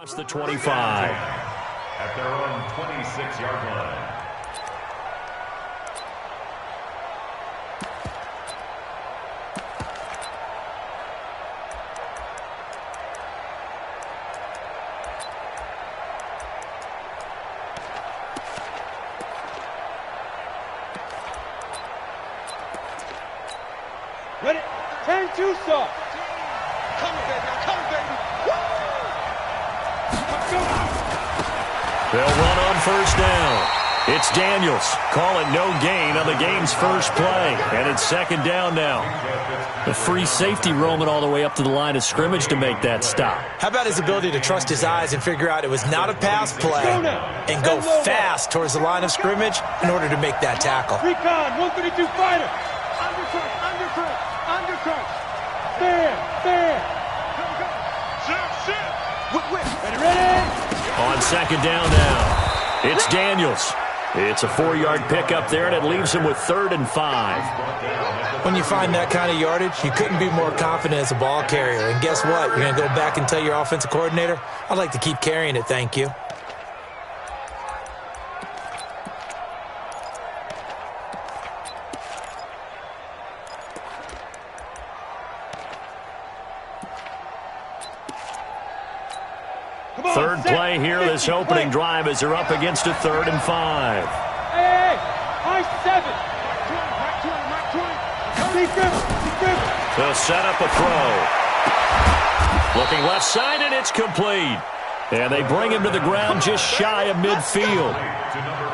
across the 25. At their own 26-yard line. Ready? 10-2 stop. Come baby. They'll run on first down. It's Daniels. Call it no gain on the game's first play. And it's second down now. The free safety roaming all the way up to the line of scrimmage to make that stop. How about his ability to trust his eyes and figure out it was not a pass play and go fast towards the line of scrimmage in order to make that tackle. Recon, 132 fighter. Undercut. Stand. Ready. On second down now, it's Daniels. It's a 4-yard pickup there, and it leaves him with 3rd and 5. When you find that kind of yardage, you couldn't be more confident as a ball carrier. And guess what? You're going to go back and tell your offensive coordinator, I'd like to keep carrying it, thank you. Third play here, this opening drive as they're up against a 3rd and 5. Hey, high 7. They'll set up a throw. Looking left side, and it's complete. And they bring him to the ground just shy of midfield.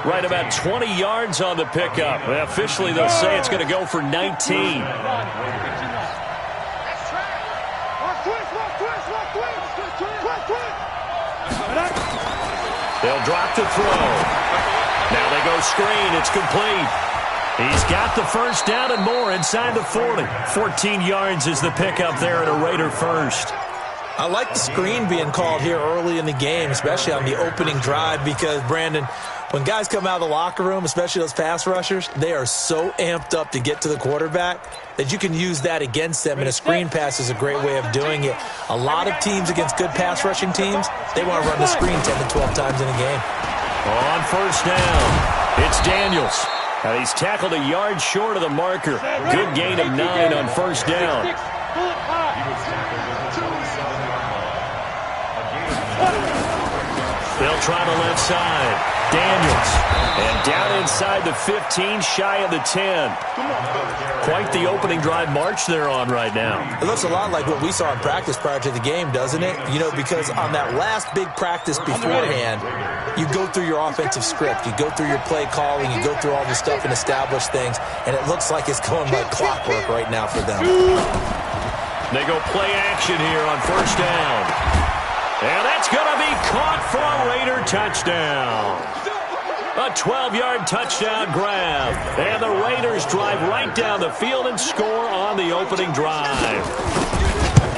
Right about 20 yards on the pickup. Officially, they'll say it's going to go for 19. They'll drop to throw. Now they go screen. It's complete. He's got the first down and more inside the 40. 14 yards is the pickup there at a Raider first. I like the screen being called here early in the game, especially on the opening drive, because, Brandon, when guys come out of the locker room, especially those pass rushers, they are so amped up to get to the quarterback that you can use that against them, and a screen pass is a great way of doing it. A lot of teams against good pass rushing teams, they want to run the screen 10 to 12 times in a game. On first down, it's Daniels. Now he's tackled a yard short of the marker. Good gain of 9 on first down. They'll try the left side. Daniels. And down inside the 15, shy of the 10. Quite the opening drive march they're on right now. It looks a lot like what we saw in practice prior to the game, doesn't it? You know, because on that last big practice beforehand, you go through your offensive script. You go through your play calling. You go through all the stuff and establish things. And it looks like it's going like clockwork right now for them. They go play action here on first down. And that's going to be caught for a Raider touchdown. A 12-yard touchdown grab. And the Raiders drive right down the field and score on the opening drive.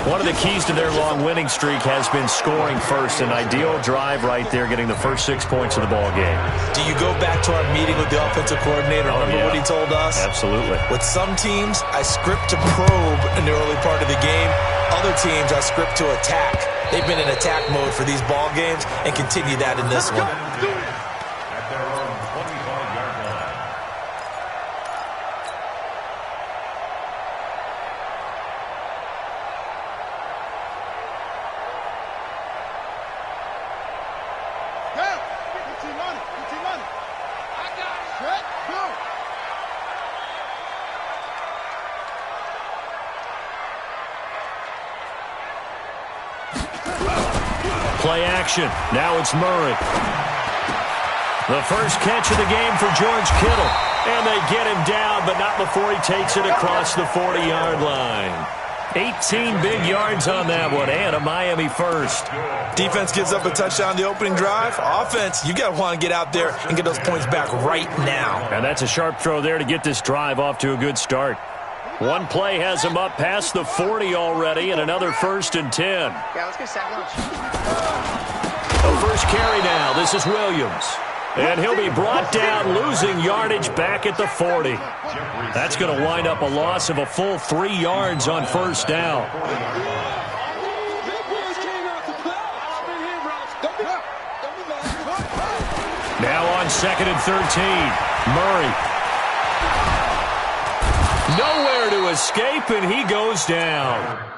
One of the keys to their long winning streak has been scoring first. An ideal drive right there, getting the first 6 points of the ball game. Do you go back to our meeting with the offensive coordinator? Remember what he told us? Absolutely. With some teams, I script to probe in the early part of the game. Other teams, I script to attack. They've been in attack mode for these ball games and continue that in this one. At their own 25-yard line. Play action. Now it's Murray. The first catch of the game for George Kittle. And they get him down, but not before he takes it across the 40-yard line. 18 big yards on that one, and a Miami first. Defense gives up a touchdown the opening drive. Offense, you got to want to get out there and get those points back right now. And that's a sharp throw there to get this drive off to a good start. One play has him up past the 40 already, and another 1st and 10. Yeah, let's go sack lunch. The first carry now. This is Williams. And he'll be brought down, losing yardage back at the 40. That's going to wind up a loss of a full 3 yards on first down. Now on 2nd and 13. Murray. Nowhere to escape, and he goes down.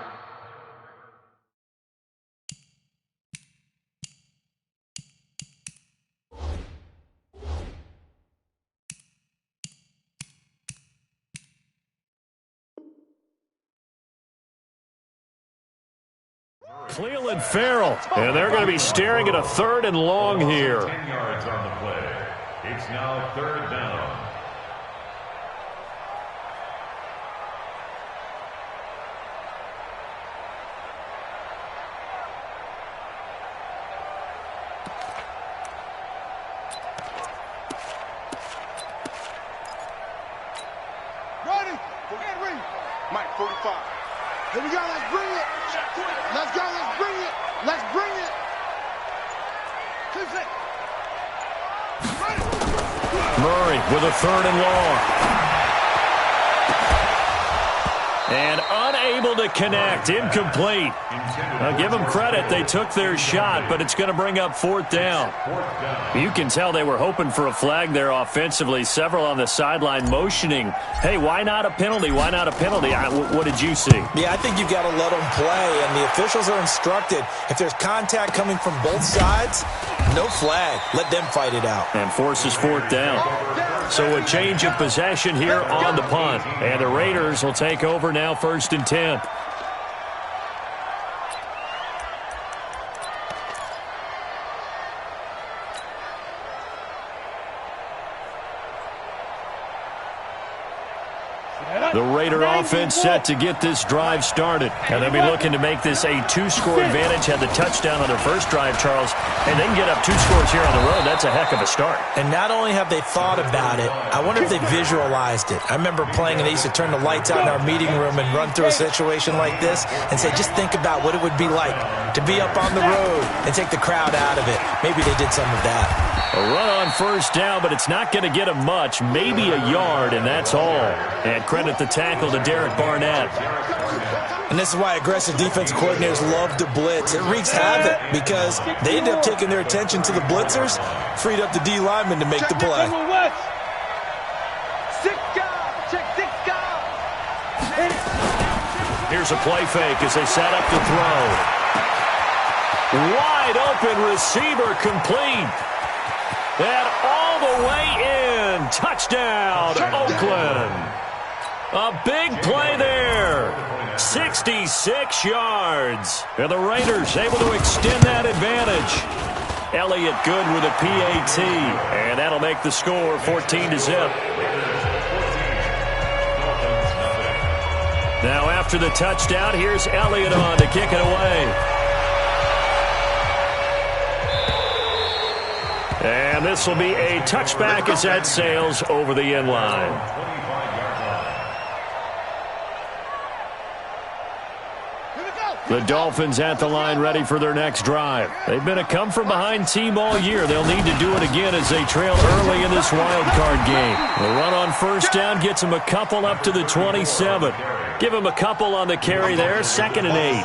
Cleveland Farrell, and they're going to be staring at a 3rd and long here. 10 yards on the play. It's now 3rd down. Ready? Henry. Mike, 45. Here we go. Let's bring it. Let's go. Let's bring it. Let's bring it. 2 6. Murray with a 3rd and long. And unable to connect. Incomplete. I'll give them credit. They took their shot, but it's going to bring up 4th down. You can tell they were hoping for a flag there offensively. Several on the sideline motioning, hey, why not a penalty? Why not a penalty? What did you see? Yeah, I think you've got to let them play, and the officials are instructed, if there's contact coming from both sides, no flag. Let them fight it out. And forces 4th down. So a change of possession here on the punt. And the Raiders will take over now 1st and 10. The Raider offense set to get this drive started. And they'll be looking to make this a 2-score advantage. Had the touchdown on their first drive, Charles. And they can get up 2 scores here on the road. That's a heck of a start. And not only have they thought about it, I wonder if they visualized it. I remember playing and they used to turn the lights out in our meeting room and run through a situation like this and say, just think about what it would be like to be up on the road and take the crowd out of it. Maybe they did some of that. A run on 1st down, but it's not going to get him much. Maybe a yard, and that's all. And credit the tackle to Derek Barnett. And this is why aggressive defense coordinators love to blitz. It wreaks havoc because they end up taking their attention to the blitzers, freed up the D lineman to make the play. 6 guys. Check 6 guys. Here's a play fake as they set up to throw. Wide open receiver complete. And all the way in. Touchdown, Oakland. A big play there. 66 yards. And the Raiders able to extend that advantage. Elliott good with a PAT. And that'll make the score 14-0. Now after the touchdown, here's Elliott on to kick it away. And this will be a touchback as that sails over the end line. The Dolphins at the line ready for their next drive. They've been a come-from-behind team all year. They'll need to do it again as they trail early in this wild card game. The run on 1st down gets them a couple up to the 27. Give them a couple on the carry there, 2nd and 8.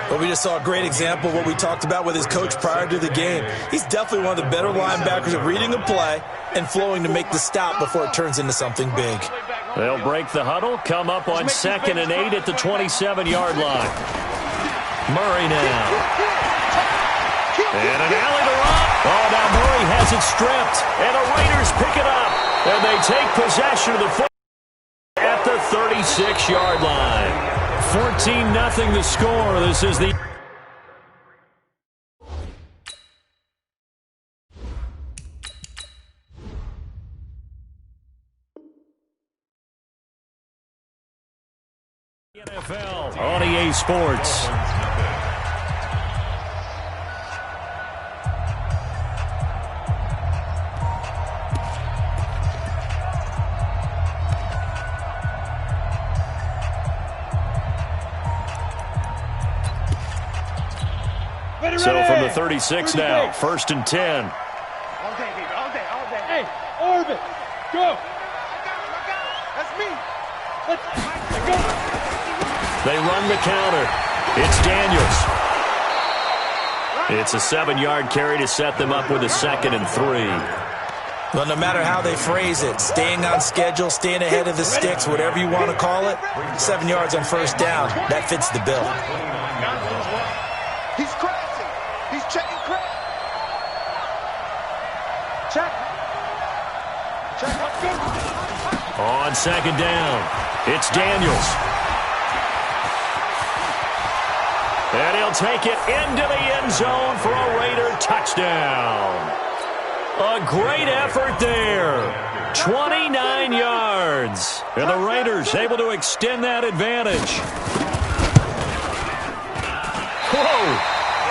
But we just saw a great example of what we talked about with his coach prior to the game. He's definitely one of the better linebackers at reading a play and flowing to make the stop before it turns into something big. They'll break the huddle, come up on 2nd and 8 at the 27-yard line. Murray now. And an alley to run. Oh, now Murray has it stripped. And the Raiders pick it up. And they take possession of the football at the 36-yard line. 14-0 the score. This is the NFL on EA Sports. So from the 36 now, 1st and 10. All day, baby. All day. All day. Hey, Orbit, go. That's me. Let's go. They run the counter. It's Daniels. It's a 7-yard carry to set them up with a 2nd and 3. Well, no matter how they phrase it, staying on schedule, staying ahead of the sticks, whatever you want to call it, 7 yards on first down, that fits the bill. He's crashing. He's checking crash. Check. On 2nd down, it's Daniels. And he'll take it into the end zone for a Raider touchdown. A great effort there. 29 yards. And the Raiders able to extend that advantage. Whoa.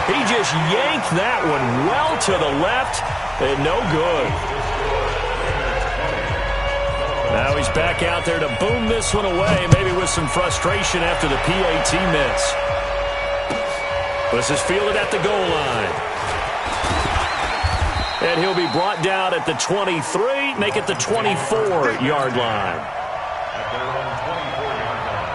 He just yanked that one well to the left and no good. Now he's back out there to boom this one away, maybe with some frustration after the PAT miss. This is fielded at the goal line. And he'll be brought down at the 23, make it the 24-yard line. At their own 24-yard line.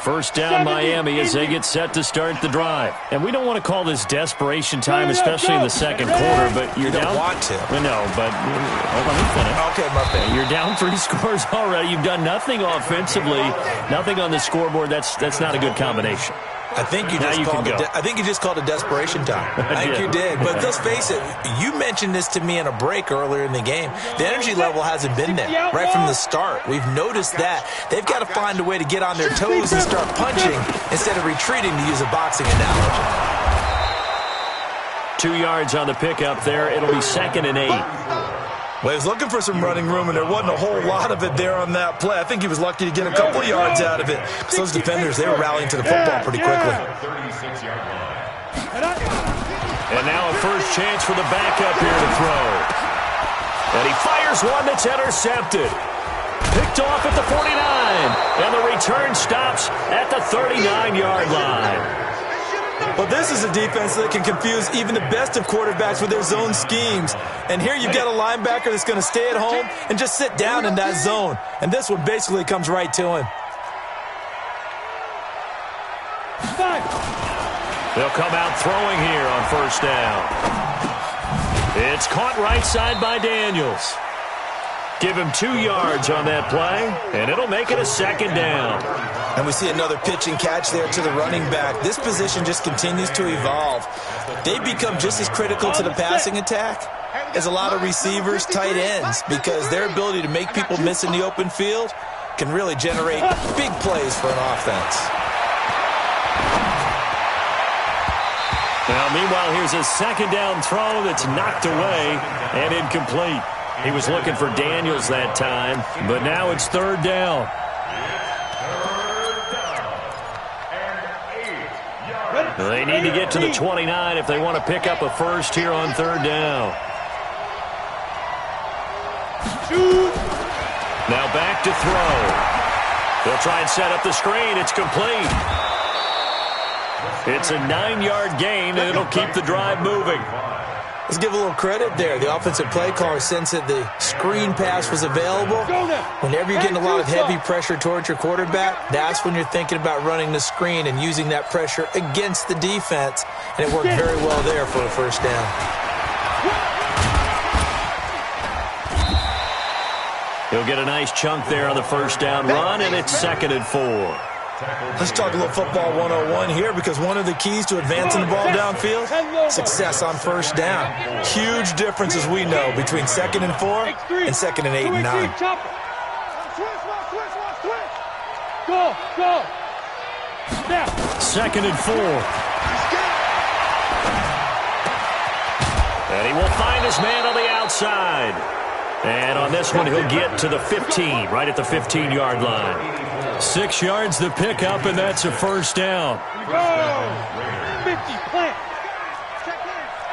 First down, Miami, as they get set to start the drive. And we don't want to call this desperation time, especially in the second quarter, but you're down. You don't want to. No, but let me finish. Okay, my bad. You're down 3 scores already. You've done nothing offensively, nothing on the scoreboard. That's not a good combination. I think you just called it desperation time. I think you did. But let's face it, you mentioned this to me in a break earlier in the game. The energy level hasn't been there right from the start. We've noticed that. They've got to find a way to get on their toes and start punching instead of retreating, to use a boxing analogy. 2 yards on the pickup there. It'll be 2nd and 8. Well, he was looking for some running room, and there wasn't a whole lot of it there on that play. I think he was lucky to get a couple of yards out of it. Because those defenders, they were rallying to the football pretty quickly. 36-yard line. And now a first chance for the backup here to throw. And he fires one that's intercepted. Picked off at the 49. And the return stops at the 39-yard line. Well, this is a defense that can confuse even the best of quarterbacks with their zone schemes. And here you've got a linebacker that's going to stay at home and just sit down in that zone. And this one basically comes right to him. They'll come out throwing here on first down. It's caught right side by Daniels. Give him 2 yards on that play, and it'll make it a 2nd down. And we see another pitch and catch there to the running back. This position just continues to evolve. They become just as critical to the passing attack as a lot of receivers, tight ends, because their ability to make people miss in the open field can really generate big plays for an offense. Now, meanwhile, here's a 2nd down throw that's knocked away and incomplete. He was looking for Daniels that time, but now it's 3rd down. They need to get to the 29 if they want to pick up a first here on 3rd down. Now back to throw. They'll try and set up the screen. It's complete. It's a 9-yard gain, and it'll keep the drive moving. Let's give a little credit there. The offensive play caller sensed that the screen pass was available. Whenever you're getting a lot of heavy pressure towards your quarterback, that's when you're thinking about running the screen and using that pressure against the defense. And it worked very well there for a first down. He'll get a nice chunk there on the first down run, and it's 2nd and 4. Let's talk a little football 101 here, because one of the keys to advancing the ball downfield, success on first down. Huge difference, as we know, between 2nd and 4 and 2nd and 8 and 9. Go. 2nd and 4. And he will find his man on the outside. And on this one, he'll get to the 15, right at the 15-yard line. 6 yards the pickup, and that's a first down. Go! 50, plant.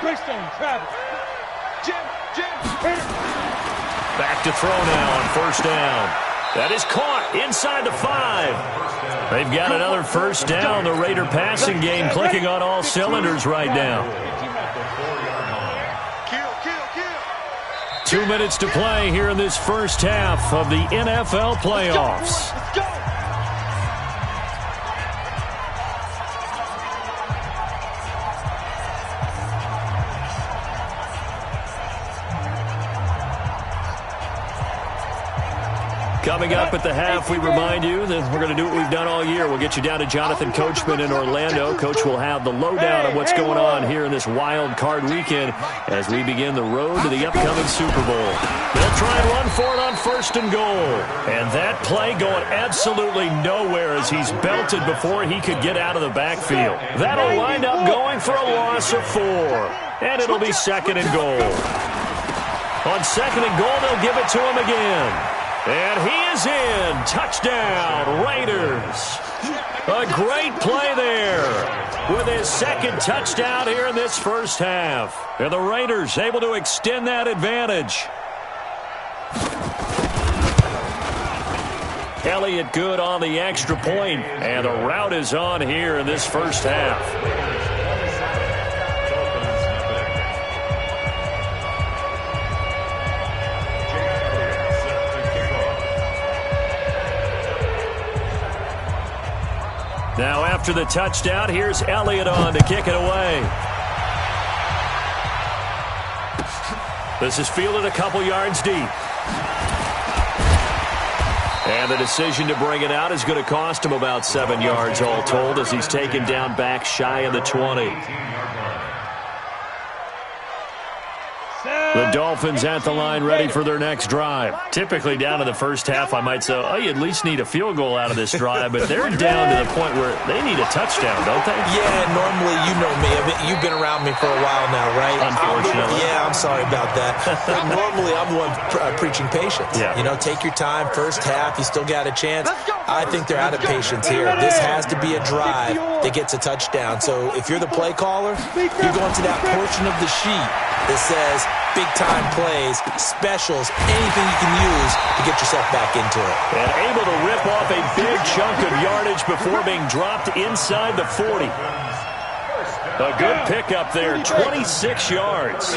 Greystone, Travis. Jim. Back to throw now on first down. That is caught inside the 5. They've got another first down. The Raider passing game clicking on all cylinders right now. 2 2 minutes to play here in this first half of the NFL playoffs. Let's go. Coming up at the half, we remind you that we're going to do what we've done all year. We'll get you down to Jonathan Coachman in Orlando. Coach will have the lowdown on what's going on here in this wild card weekend as we begin the road to the upcoming Super Bowl. They'll try and run for it on 1st and goal. And that play going absolutely nowhere as he's belted before he could get out of the backfield. That'll wind up going for a loss of 4. And it'll be 2nd and goal. On 2nd and goal, they'll give it to him again. And he is in. Touchdown, Raiders. A great play there with his 2nd touchdown here in this first half. And the Raiders able to extend that advantage. Elliott good on the extra point, and the route is on here in this first half. Now after the touchdown, here's Elliott on to kick it away. This is fielded a couple yards deep. And the decision to bring it out is going to cost him about 7 yards all told as he's taken down back shy of the 20. The Dolphins at the line ready for their next drive. Typically down in the first half, I might say, oh, you at least need a field goal out of this drive, but they're down to the point where they need a touchdown, don't they? Yeah, normally, you know me. You've been around me for a while now, right? Unfortunately. I'm sorry about that. But normally, I'm the one preaching patience. Yeah. You know, take your time. First half, you still got a chance. I think they're out of patience here. This has to be a drive that gets a touchdown. So if you're the play caller, you're going to that portion of the sheet that says big-time plays, specials, anything you can use to get yourself back into it. And able to rip off a big chunk of yardage before being dropped inside the 40. A good pickup there, 26 yards.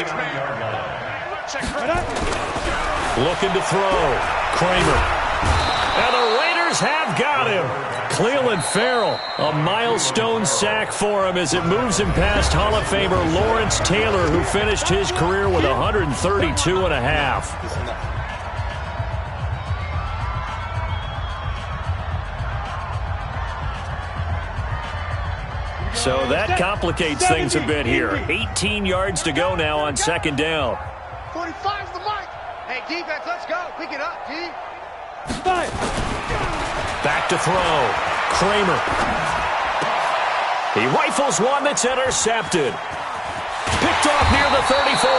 Looking to throw. Kramer. And the Raiders have got him. Clelin Ferrell, a milestone sack for him as it moves him past Hall of Famer Lawrence Taylor, who finished his career with 132 and a half. So that complicates things a bit here. 18 yards to go now on 2nd down. 45's the mic. Hey, defense, let's go. Pick it up, D. Back to throw. Kramer. He rifles one that's intercepted. Picked off near the 34.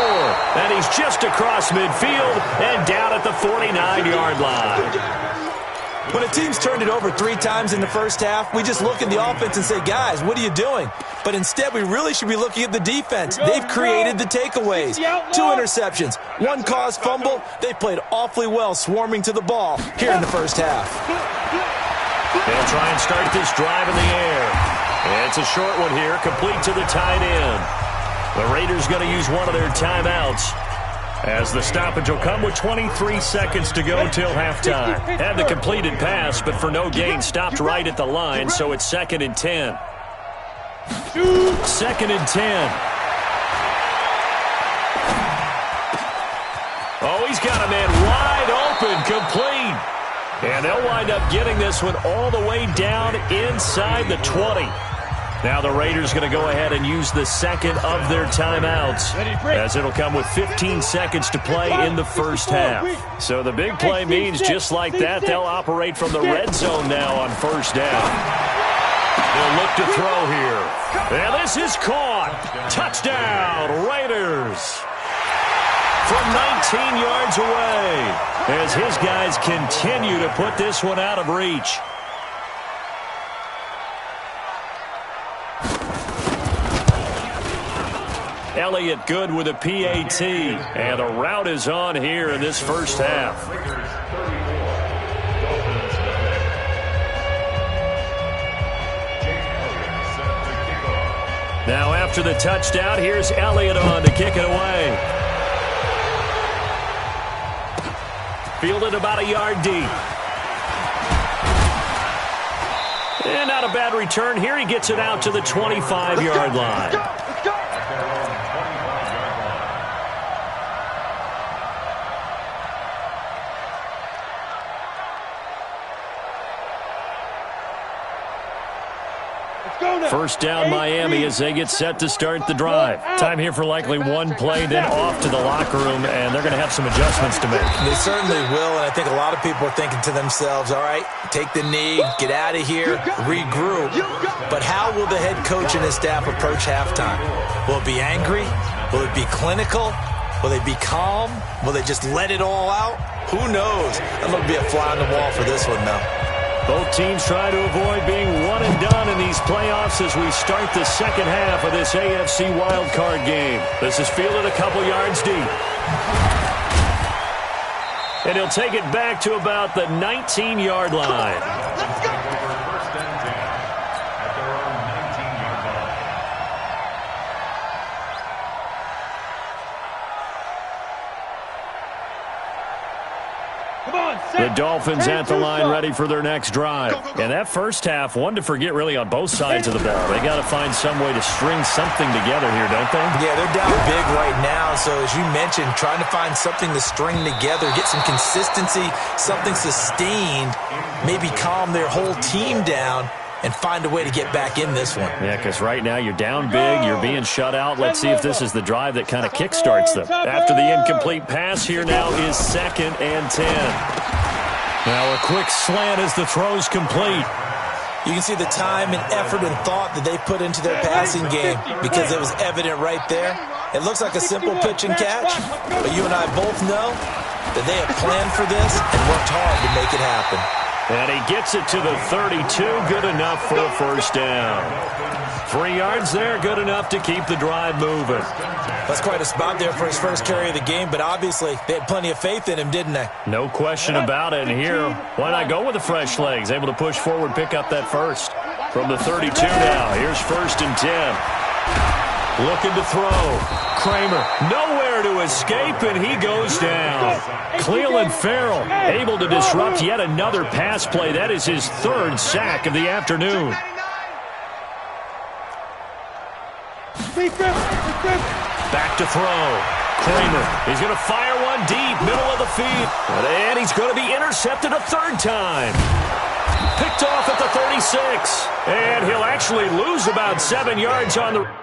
And he's just across midfield and down at the 49-yard line. When a team's turned it over 3 times in the first half, we just look at the offense and say, guys, what are you doing? But instead, we really should be looking at the defense. They've created the takeaways. 2 interceptions, 1 caused fumble. They played awfully well swarming to the ball here in the first half. They'll try and start this drive in the air. And it's a short one here, complete to the tight end. The Raiders going to use one of their timeouts, as the stoppage will come with 23 seconds to go till halftime. Had the completed pass, but for no gain, stopped right at the line, so it's 2nd and 10. 2nd and 10. Oh, he's got a man wide open, complete. And they'll wind up getting this one all the way down inside the 20. Now the Raiders going to go ahead and use the 2nd of their timeouts, as it'll come with 15 seconds to play in the first half. So the big play means just like that, they'll operate from the red zone now on 1st down. They'll look to throw here. And this is caught. Touchdown, Raiders. From 19 yards away, as his guys continue to put this one out of reach. Elliott good with a PAT, and the route is on here in this first half. Now after the touchdown, here's Elliott on to kick it away. Fielded about a yard deep. And not a bad return here. He gets it out to the 25-yard line. Let's go. At their own 25-yard line. Let's go now. First down Miami as they get set to start the drive. Time here for likely one play, then off to the locker room, and they're going to have some adjustments to make. They certainly will, and I think a lot of people are thinking to themselves, all right, take the knee, get out of here, regroup. But how will the head coach and his staff approach halftime? Will it be angry? Will it be clinical? Will they be calm? Will they just let it all out? Who knows? I'm going to be a fly on the wall for this one, though. Both teams try to avoid being one and done in these playoffs as we start the second half of this AFC wildcard game. This is fielded a couple yards deep. And he'll take it back to about the 19-yard line. Let's go. First and 10 at their own 19-yard line. Come on, The Dolphins at the line ready for their next drive. And that first half, one to forget really on both sides of the ball. They got to find some way to string something together here, don't they? Yeah, they're down big right now, so as you mentioned, trying to find something to string together, get some consistency, something sustained, maybe calm their whole team down, and find a way to get back in this one. Yeah, because right now you're down big, you're being shut out. Let's see if this is the drive that kind of kickstarts them. After the incomplete pass, here now is 2nd and 10. Now a quick slant as the throw's complete. You can see the time and effort and thought that they put into their passing game because it was evident right there. It looks like a simple pitch and catch, but you and I both know that they have planned for this and worked hard to make it happen. And he gets it to the 32, good enough for a first down. 3 yards there, good enough to keep the drive moving. That's quite a spot there for his first carry of the game, but obviously they had plenty of faith in him, didn't they? No question about it. And here, why not go with the fresh legs? Able to push forward, pick up that first. From the 32 now, here's 1st and 10. Looking to throw. Kramer nowhere to escape, and he goes down. Clelin Ferrell able to disrupt yet another pass play. That is his 3rd sack of the afternoon. Back to throw. Kramer, he's going to fire one deep, middle of the field. And he's going to be intercepted a 3rd time. Picked off at the 36. And he'll actually lose about 7 yards on the...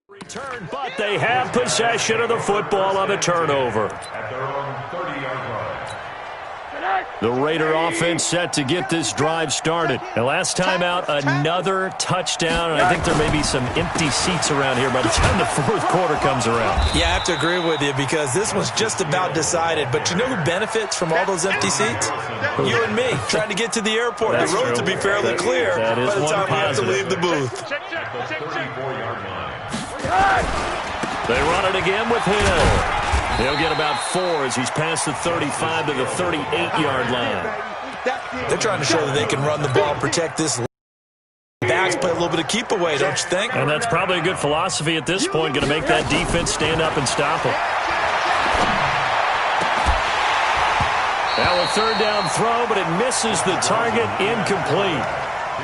Return, but they have possession of the football on the turnover. At their own 30-yard line. The Raider offense set to get this drive started. And last time out, another touchdown, and I think there may be some empty seats around here by the time the 4th quarter comes around. Yeah, I have to agree with you because this one's just about decided. But you know who benefits from all those empty seats? You and me, trying to get to the airport. That's the road true. to be fairly clear that is by the one time we have to positive. leave the booth. At the 34-yard line. They run it again with Hill. He'll get about 4 as he's past the 35 to the 38-yard line. They're trying to show that they can run the ball, protect this. Backs play a little bit of keep away, don't you think? And that's probably a good philosophy at this point, going to make that defense stand up and stop them. Now a 3rd down throw, but it misses the target, incomplete.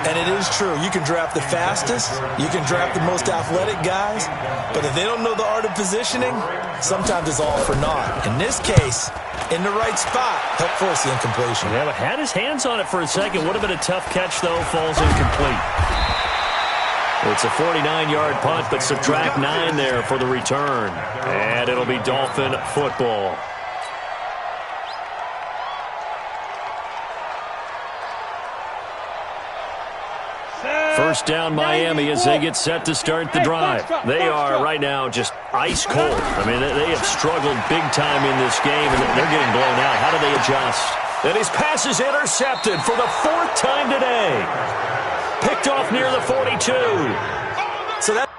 And it is true. You can draft the fastest. You can draft the most athletic guys. But if they don't know the art of positioning, sometimes it's all for naught. In this case, in the right spot, helped force the incompletion. Yeah, but had his hands on it for a second. Would have been a tough catch, though. Falls incomplete. It's a 49-yard punt, but subtract 9 there for the return. And it'll be Dolphin football. first down, Miami, as they get set to start the drive. They are right now just ice cold. I mean, they have struggled big time in this game, and they're getting blown out. How do they adjust? And his pass is intercepted for the 4th time today. Picked off near the 42. So that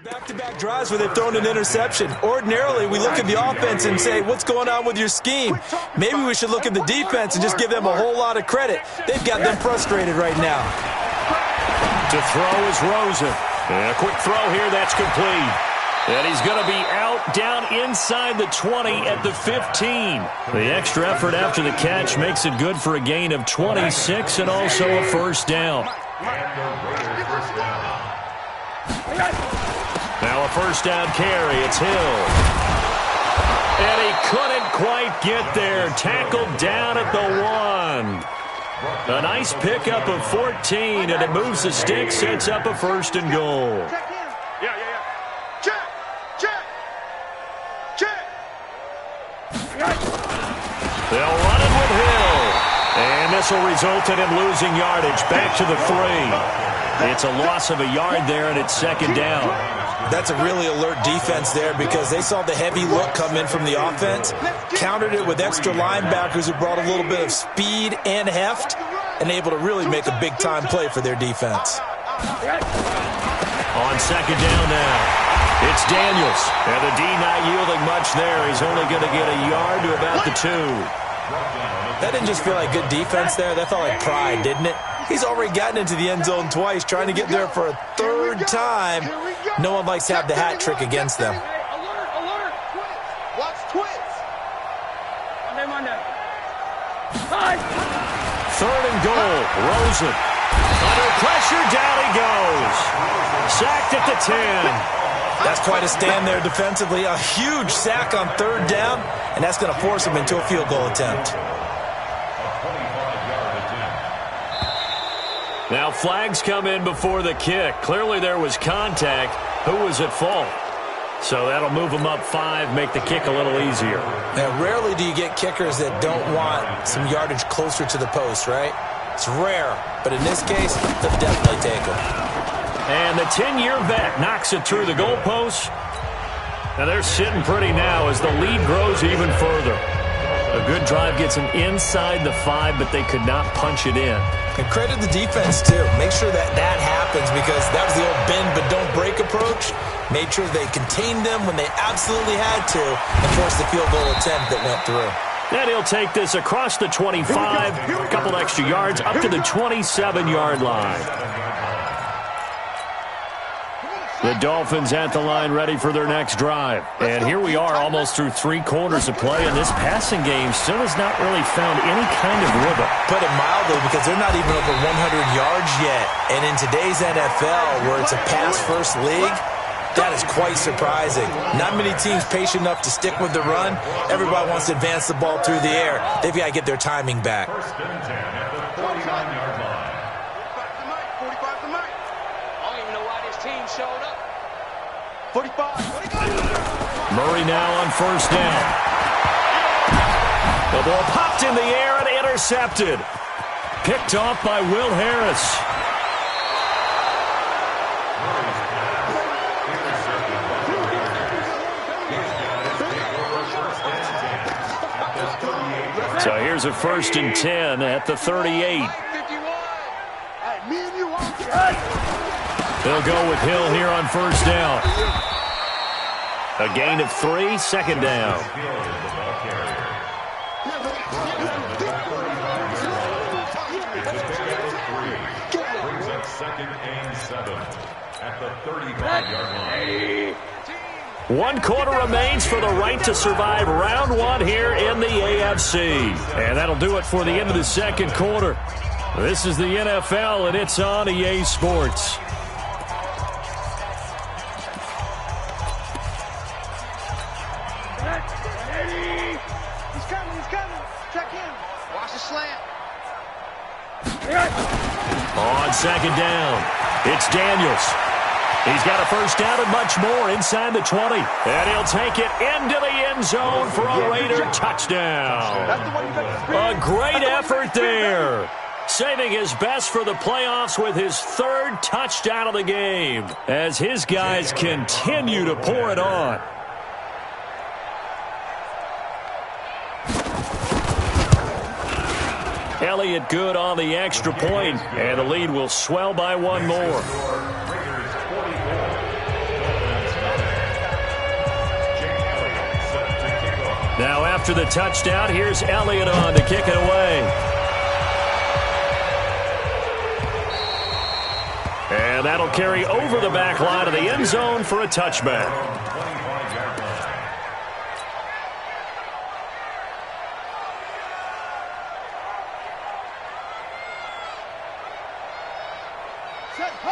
back-to-back drives where they've thrown an interception. Ordinarily, we look at the offense and say, what's going on with your scheme? Maybe we should look at the defense and just give them a whole lot of credit. They've got them frustrated right now. To throw is Rosen. And a quick throw here, that's complete. And he's going to be out down inside the 20 at the 15. The extra effort after the catch makes it good for a gain of 26 and also a first down. Now a first down carry. It's Hill. And he couldn't quite get there. Tackled down at the 1. A nice pickup of 14, and it moves the stick, sets up a 1st and goal. They'll run it with Hill. And this will result in him losing yardage. Back to the 3. It's a loss of a yard there, and it's 2nd down. That's a really alert defense there because they saw the heavy look come in from the offense, countered it with extra linebackers who brought a little bit of speed and heft, and able to really make a big-time play for their defense. On 2nd down now, it's Daniels. And the D not yielding much there. He's only going to get a yard to about the 2. That didn't just feel like good defense there. That felt like pride, didn't it? He's already gotten into the end zone twice, trying to get there for a 3rd time. No one likes to have the hat trick against them. Alert! Watch twits! Third and goal. Rosen. Under pressure, down he goes. Sacked at the 10. That's quite a stand there defensively. A huge sack on 3rd down, and that's going to force him into a field goal attempt. Now flags come in before the kick. Clearly there was contact. Who was at fault? So that'll move them up 5, make the kick a little easier. Now, rarely do you get kickers that don't want some yardage closer to the post, right? It's rare, but in this case, they'll definitely take them. And the 10-year vet knocks it through the goalpost. Now they're sitting pretty now as the lead grows even further. A good drive gets them inside the 5, but they could not punch it in. And credit the defense, too. Make sure that happens because that was the old bend but don't break approach. Made sure they contained them when they absolutely had to and forced the field goal attempt that went through. Then he'll take this across the 25, a couple extra yards, up to the 27-yard line. The Dolphins at the line ready for their next drive. And here we are almost through 3 quarters of play, and this passing game still has not really found any kind of rhythm. Put it mildly, because they're not even over 100 yards yet. And in today's NFL, where it's a pass-first league, that is quite surprising. Not many teams patient enough to stick with the run. Everybody wants to advance the ball through the air. They've got to get their timing back. 1st and 10 at the 49-yard line. Showed up. 45. Murray now on 1st down. The ball popped in the air and intercepted. Picked off by Will Harris. So here's a 1st and 10 at the 38. They'll go with Hill here on 1st down. A gain of 3, 2nd down. Brings up 2nd and 7 at the 35-yard line. 1 quarter remains for the right to survive round 1 here in the AFC. And that'll do it for the end of the 2nd quarter. This is the NFL, and it's on EA Sports. He's coming. Check in. Watch the slant. On 2nd down, it's Daniels. He's got a first down and much more inside the 20. And he'll take it into the end zone for a Raider touchdown. A great effort there. Saving his best for the playoffs with his third touchdown of the game as his guys continue to pour it on. Elliott good on the extra point, and the lead will swell by one more. Now after the touchdown, here's Elliott on to kick it away. And that'll carry over the back line of the end zone for a touchback.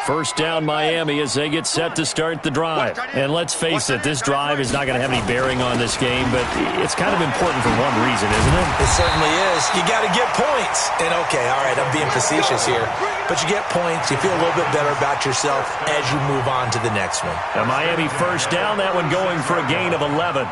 First down Miami as they get set to start the drive. And let's face it, this drive is not going to have any bearing on this game, but it's kind of important for one reason, isn't it? It certainly is. You got to get points. And okay, all right, I'm being facetious here. But you get points, you feel a little bit better about yourself as you move on to the next one. A Miami first down, that one going for a gain of 11.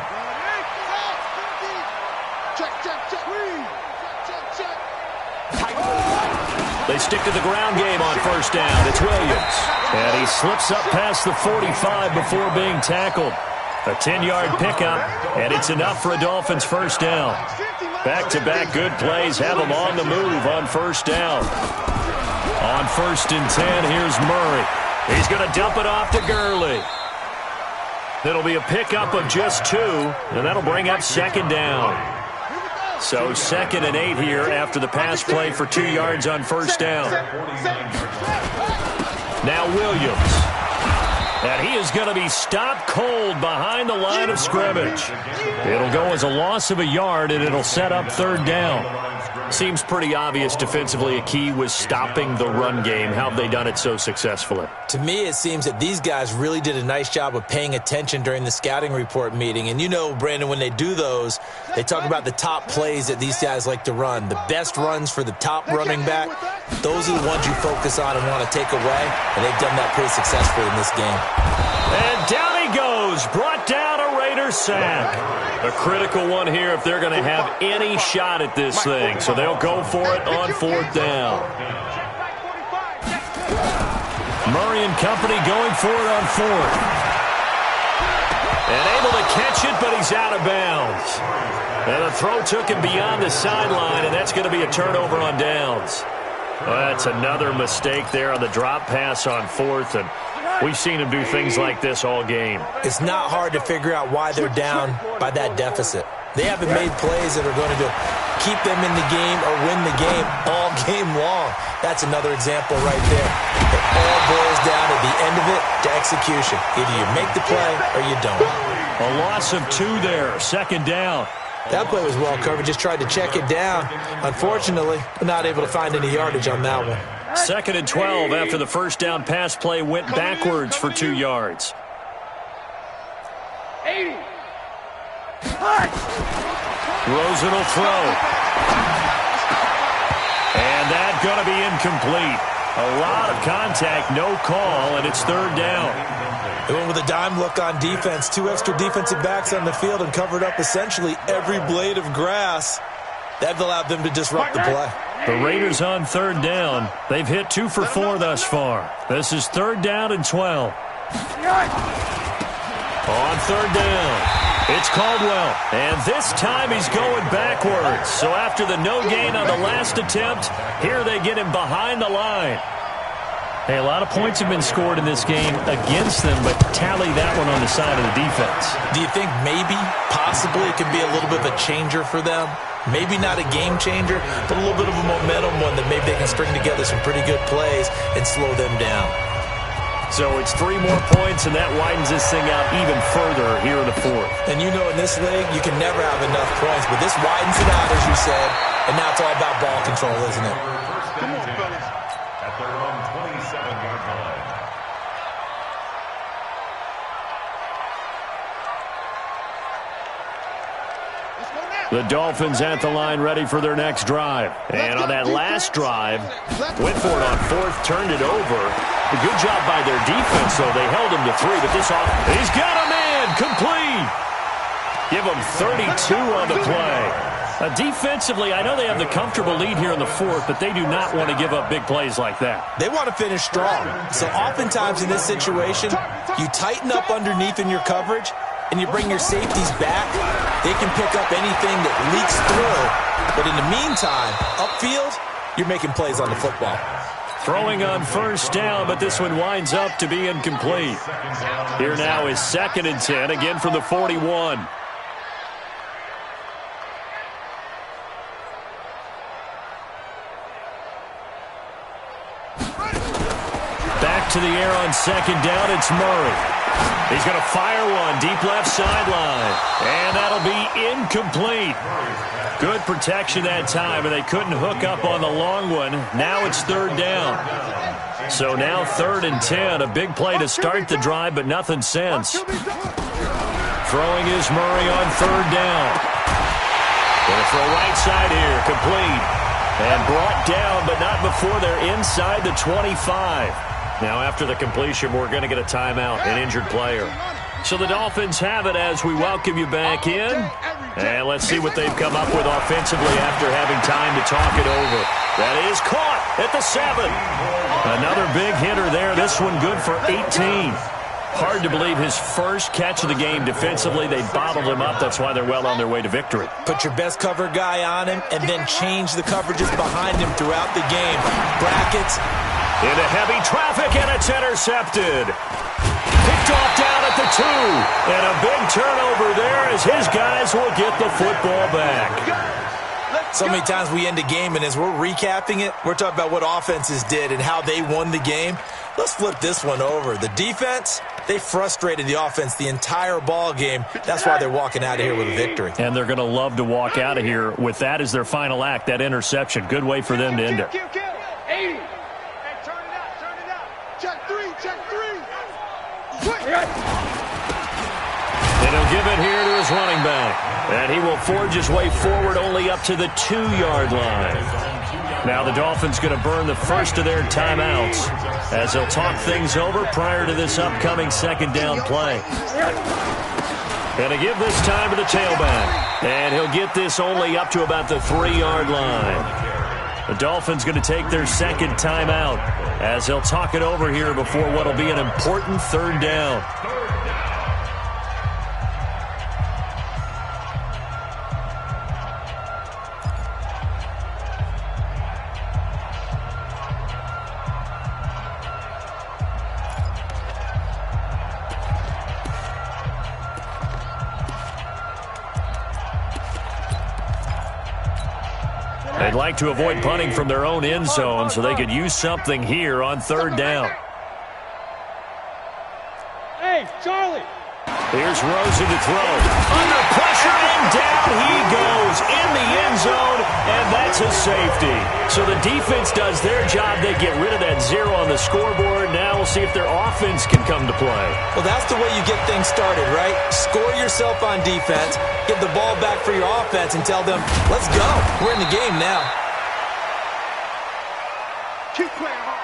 They stick to the ground game on first down. It's Williams. And he slips up past the 45 before being tackled. A 10-yard pickup, and it's enough for a Dolphins first down. Back-to-back good plays have them on the move on first down. On 1st and 10, here's Murray. He's going to dump it off to Gurley. It'll be a pickup of just 2, and that'll bring up second down. So 2nd and 8 here after the pass play for 2 yards on first down. Now Williams. And he is going to be stopped cold behind the line of scrimmage. It'll go as a loss of a yard, and it'll set up third down. Seems pretty obvious defensively a key was stopping the run game. How have they done it so successfully? To me, it seems that these guys really did a nice job of paying attention during the scouting report meeting. And you know, Brandon, when they do those, they talk about the top plays that these guys like to run. The best runs for the top running back, those are the ones you focus on and want to take away. And they've done that pretty successfully in this game. And down he goes, brought down a Raider sack. A critical one here if they're going to have any shot at this thing. So they'll go for it on 4th down. Murray and company going for it on 4th. And able to catch it, but he's out of bounds. And the throw took him beyond the sideline, and that's going to be a turnover on downs. Well, that's another mistake there on the drop pass on 4th, and we've seen him do things like this all game. It's not hard to figure out why they're down by that deficit. They haven't made plays that are going to keep them in the game or win the game all game long. That's another example right there. It all boils down at the end of it to execution. Either you make the play or you don't. A loss of 2 there, 2nd down. That play was well covered. Just tried to check it down. Unfortunately, not able to find any yardage on that one. 2nd and 12 after the first down pass play went backwards for 2 yards. 80. Rosen will throw. And that's going to be incomplete. A lot of contact, no call, and it's 3rd down. They went with a dime look on defense. 2 extra defensive backs on the field and covered up essentially every blade of grass. That allowed them to disrupt the play. The Raiders on 3rd down. They've hit 2 for 4 thus far. This is 3rd down and 12. On 3rd down. It's Caldwell, and this time he's going backwards. So after the no gain on the last attempt, here they get him behind the line. Hey, a lot of points have been scored in this game against them, but tally that one on the side of the defense. Do you think maybe, possibly, it could be a little bit of a changer for them? Maybe not a game changer, but a little bit of a momentum one that maybe they can string together some pretty good plays and slow them down. So it's 3 more points, and that widens this thing out even further here in the 4th. And you know in this league, you can never have enough points, but this widens it out, as you said, and now it's all about ball control, isn't it? Come on, fellas. At their own 27-yard line. The Dolphins at the line ready for their next drive. And on that last drive, went for it on 4th, turned it over. A good job by their defense, though. They held him to 3, but this off. He's got a man complete. Give him 32 on the play. Defensively, I know they have the comfortable lead here in the 4th, but they do not want to give up big plays like that. They want to finish strong. So oftentimes in this situation, you tighten up underneath in your coverage, and you bring your safeties back. They can pick up anything that leaks through. But in the meantime, upfield, you're making plays on the football. Throwing on first down, but this one winds up to be incomplete. Here now is 2nd and 10, again from the 41. Back to the air on 2nd down, it's Murray. He's going to fire one deep left sideline, and that'll be incomplete. Good protection that time, and they couldn't hook up on the long one. Now it's 3rd down. So now 3rd and 10, a big play to start the drive, but nothing since. Throwing is Murray on 3rd down. Going to throw right side here, complete. And brought down, but not before they're inside the 25. Now after the completion, we're going to get a timeout, an injured player. So the Dolphins have it as we welcome you back in. And let's see what they've come up with offensively after having time to talk it over. That is caught at the 7. Another big hitter there. This one good for 18. Hard to believe his first catch of the game defensively. They bottled him up. That's why they're well on their way to victory. Put your best cover guy on him and then change the coverages behind him throughout the game. Brackets. Into heavy traffic, and it's intercepted. Picked off down at the 2. And a big turnover there as his guys will get the football back. So many times we end a game, and as we're recapping it, we're talking about what offenses did and how they won the game. Let's flip this one over. The defense, they frustrated the offense the entire ball game. That's why they're walking out of here with a victory. And they're going to love to walk out of here with that as their final act, that interception. Good way for them to end it. 80. Hey, turn it out. Check 3. And he'll give it here to his running back. And he will forge his way forward only up to the 2-yard line. Now the Dolphins going to burn the first of their timeouts as they'll talk things over prior to this upcoming 2nd down play. And to give this time to the tailback. And he'll get this only up to about the 3-yard line. The Dolphins going to take their 2nd timeout as they'll talk it over here before what will be an important 3rd down. They'd like to avoid punting from their own end zone so they could use something here on 3rd down. Hey, Charlie. Here's Rosen to throw. Under pressure, and down he goes in the end zone, and that's a safety. So the defense does their job. They get rid of that 0 on the scoreboard. Now we'll see if their offense can come to play. Well, that's the way you get things started, right? Score yourself on defense, get the ball back for your offense, and tell them, let's go. We're in the game now. Keep playing hard.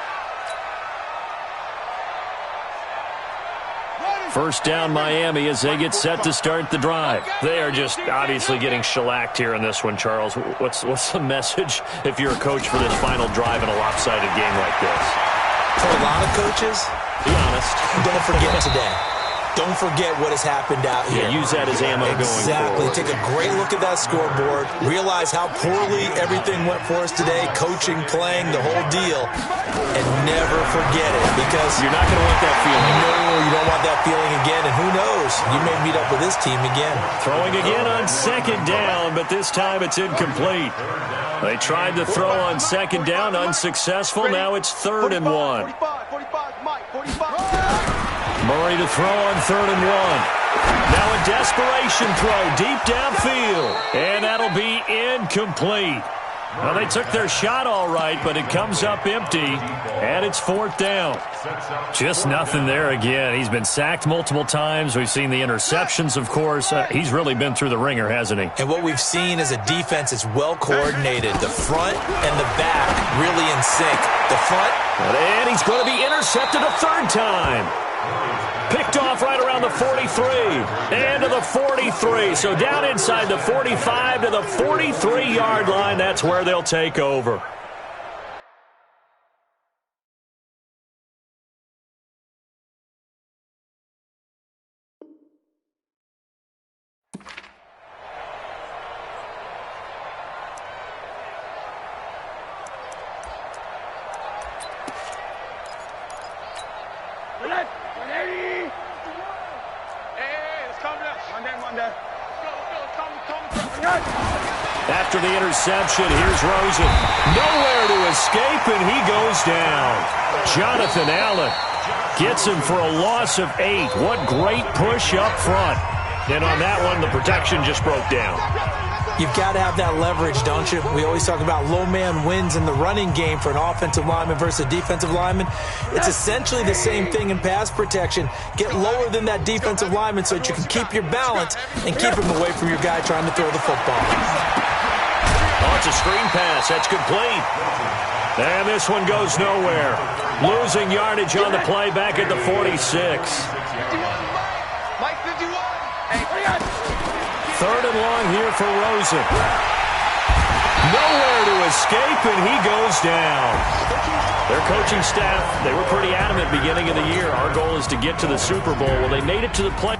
First down Miami as they get set to start the drive. They are just obviously getting shellacked here in this one, Charles. What's the message if you're a coach for this final drive in a lopsided game like this? For a lot of coaches, be honest, don't forget today. Don't forget what has happened out here. Yeah, use that as ammo going forward. Exactly. Take a great look at that scoreboard. Realize how poorly everything went for us today. Coaching, playing, the whole deal. And never forget it, because you're not going to want that feeling. No, you don't want that feeling again. And who knows? You may meet up with this team again. Throwing again on 2nd down, but this time it's incomplete. They tried to throw on 2nd down, unsuccessful. Now it's 3rd and 1. 45, Mike, 45. Murray to throw on 3rd and 1. Now a desperation throw deep downfield. And that'll be incomplete. Well, they took their shot all right, but it comes up empty, and it's 4th down. Just nothing there again. He's been sacked multiple times. We've seen the interceptions, of course. He's really been through the ringer, hasn't he? And what we've seen is a defense that's well coordinated. The front and the back really in sync. The front. And he's going to be intercepted a 3rd time. Picked off right around the 43 and to the 43. So down inside the 45 to the 43-yard line. That's where they'll take over. After the interception, here's Rosen. Nowhere to escape, and he goes down. Jonathan Allen gets him for a loss of 8. What great push up front. And on that one, the protection just broke down. You've got to have that leverage, don't you? We always talk about low man wins in the running game for an offensive lineman versus a defensive lineman. It's essentially the same thing in pass protection. Get lower than that defensive lineman so that you can keep your balance and keep him away from your guy trying to throw the football. Oh, it's a screen pass. That's complete. And this one goes nowhere. Losing yardage on the play back at the 46. Mike 51. 3rd and long here for Rosen. Nowhere to escape, and he goes down. Their coaching staff, they were pretty adamant beginning of the year. Our goal is to get to the Super Bowl. Well, they made it to the play.